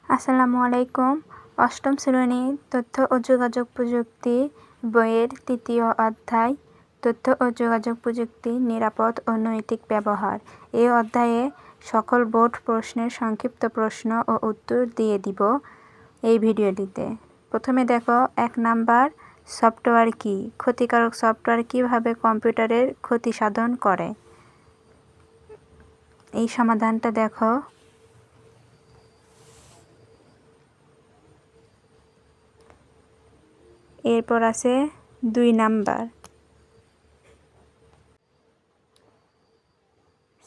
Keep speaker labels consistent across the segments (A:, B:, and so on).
A: আসসালামু আলাইকুম। অষ্টম শ্রেণী তথ্য ও যোগাযোগ প্রযুক্তি বইয়ের তৃতীয় অধ্যায় তথ্য ও যোগাযোগ প্রযুক্তি নিরাপদ ও নৈতিক ব্যবহার। এই অধ্যায়ে সকল বোর্ড প্রশ্নের সংক্ষিপ্ত প্রশ্ন ও উত্তর দিয়ে দিব এই ভিডিওটিতে। প্রথমে দেখো 1 নাম্বার, সফটওয়্যার কি? ক্ষতিকারক সফটওয়্যার কিভাবে কম্পিউটারের ক্ষতি সাধন করে? এই সমাধানটা দেখো। এরপর আছে 2 নাম্বার,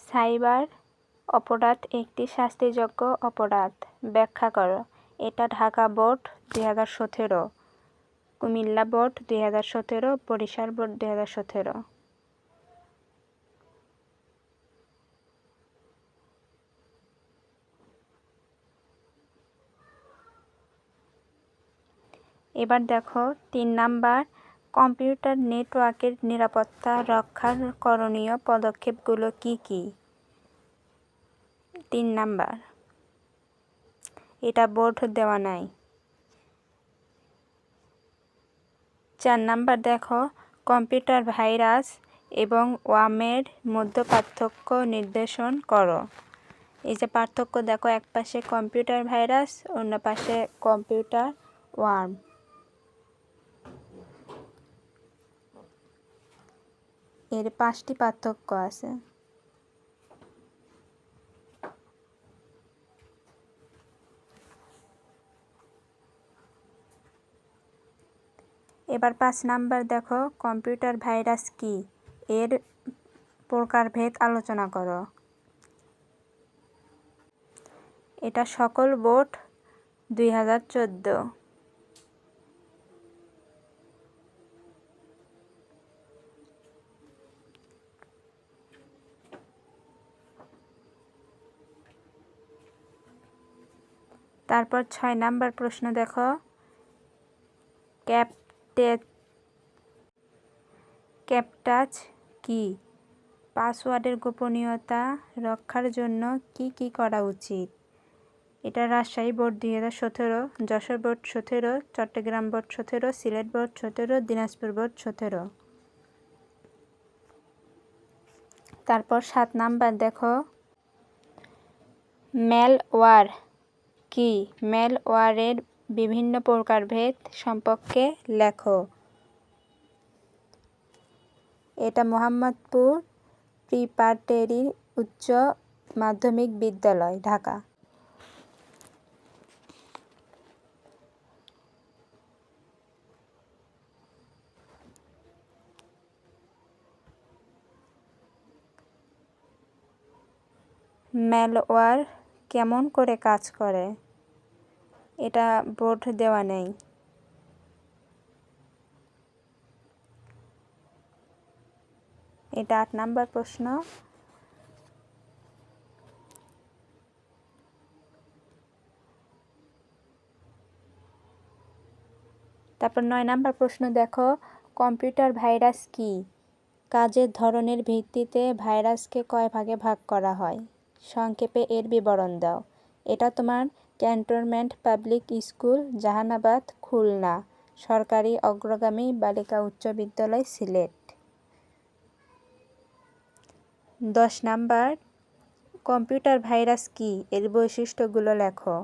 A: সাইবার অপরাধ একটি শাস্তিযোগ্য অপরাধ, ব্যাখ্যা করো। এটা Dhaka board 2017, Comilla board 2017, Barisal board 2017। এবার দেখো 3 নাম্বার, কম্পিউটার নেটওয়ার্কের নিরাপত্তা রক্ষার করণীয় পদক্ষেপগুলো কি কি? 3 নাম্বার, এটা বোর্ড দেওয়া নাই। 4 নাম্বার দেখো, কম্পিউটার ভাইরাস এবং ওয়ার্মের মধ্যে পার্থক্য নির্দেশন করো। এই যে পার্থক্য দেখো, এক পাশে কম্পিউটার ভাইরাস, অন্য পাশে কম্পিউটার ওয়ার্ম। এর 5টি পার্থক্য আছে। এবার 5 নাম্বার দেখো, কম্পিউটার ভাইরাস কি? এর প্রকারভেদ আলোচনা করো। এটা সকল বোর্ড 2014। তারপর 6 নাম্বার প্রশ্ন দেখো, ক্যাপটাচ কি? পাসওয়ার্ডের গোপনীয়তা রক্ষার জন্য কি কি করা উচিত? এটা Rajshahi board 2017, Jessore board 17, Chittagong board 17, Sylhet board 17, Dinajpur board 17। তারপর 7 নাম্বার দেখো, ম্যালওয়্যার কি? ম্যালওয়্যারের বিভিন্ন প্রকারভেদ সম্পর্কে লেখো। এটা মোহাম্মদপুর প্রিপারেটরি উচ্চ মাধ্যমিক বিদ্যালয়, ঢাকা। ম্যালওয়্যার কেমন করে কাজ করে? এটা বোর্ড দেওয়া নেই। এটা 8 নাম্বার প্রশ্ন। তারপর 9 নাম্বার প্রশ্ন দেখো, কম্পিউটার ভাইরাস কি? কাজের ধরনের ভিত্তিতে ভাইরাসকে কয় ভাগে ভাগ করা হয়? সংক্ষেপে এর বিবরণ দাও। এটা তোমার cantonment public school, Jehanabad, Khulna, সরকারি অগ্রগামী বালিকা উচ্চ বিদ্যালয়, সিলেট। 10 নাম্বার, কম্পিউটার ভাইরাস কি? এর বৈশিষ্ট্যগুলো লেখো।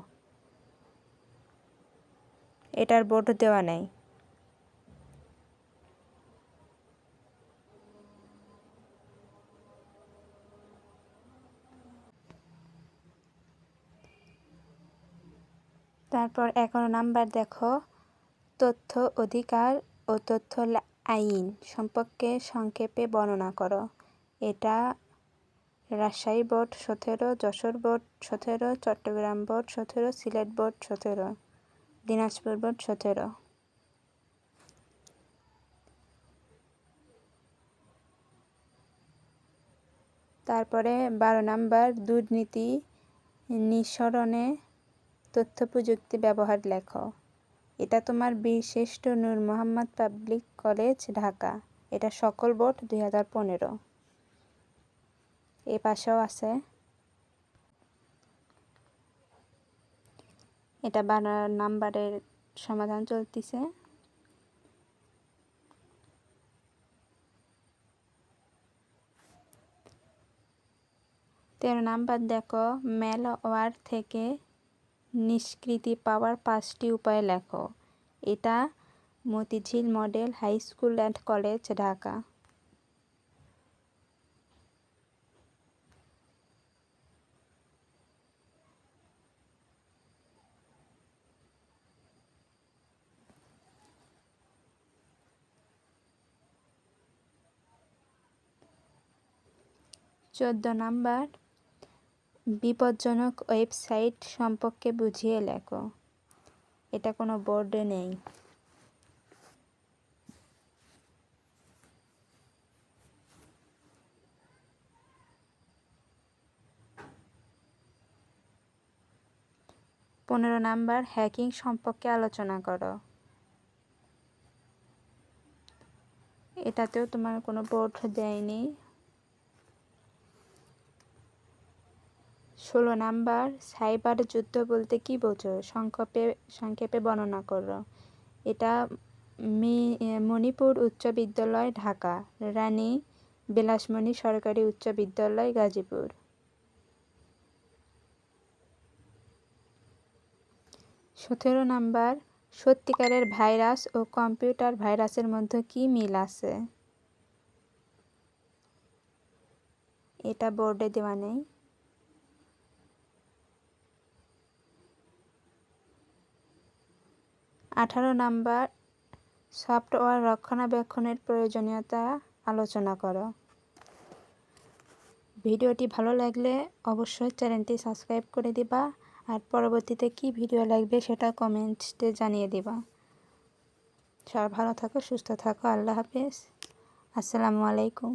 A: এটার বোর্ড দেওয়া নেই। তারপর 11 নাম্বার দেখো, তথ্য অধিকার ও তথ্য আইন সম্পর্কে সংক্ষেপে বর্ণনা করো। এটা Rajshahi board 17, Jessore board 17, Chittagong board 17, Sylhet board 17, Dinajpur board 17। তারপরে 12 নাম্বার, দুর্নীতি নিঃসরণে তথ্য প্রযুক্তি ব্যবহার লেখো। এটা তোমার বীরশ্রেষ্ঠ নূর মোহাম্মদ পাবলিক কলেজ, ঢাকা। এটা সকল বোর্ড 2015। এ পাশেও আছে। এটা 12 নাম্বারের সমাধান চলতেছে। তেরো নাম্বার দেখো, ম্যালওয়্যার থেকে নিষ্কৃতি পাওয়ার 5টি উপায় লেখো। এটা Motijheel model high school and college, Dhaka. চোদ্দ নাম্বার, বিপজ্জনক ওয়েবসাইট সম্পর্কে বুঝিয়ে লেখো। এটা কোনো বোর্ডে নেই। পনেরো নাম্বার, হ্যাকিং সম্পর্কে আলোচনা করো। এটাতেও তোমার কোনো বোর্ড দেয়নি। 16 নাম্বার, সাইবার যুদ্ধ বলতে কি বোঝো? সংক্ষেপে বর্ণনা করো। এটা মণিপুর উচ্চ বিদ্যালয়, ঢাকা। রানী বিলাসমণি সরকারি উচ্চ বিদ্যালয়, গাজীপুর। 17 নাম্বার, সত্যিকারের ভাইরাস ও কম্পিউটার ভাইরাসের মধ্যে কি মিল আছে? এটা বোর্ডে দেওয়া নেই। 18 নাম্বার, সফটওয়্যার রক্ষণাবেক্ষণের প্রয়োজনীয়তা আলোচনা করো। ভিডিওটি ভালো লাগলে অবশ্যই চ্যানেলটি সাবস্ক্রাইব করে দিবা, আর পরবর্তীতে কি ভিডিও লাগবে সেটা কমেন্টসে জানিয়ে দিবা। সবাই ভালো থাকো, সুস্থ থাকো। আল্লাহ হাফেজ। আসসালামু আলাইকুম।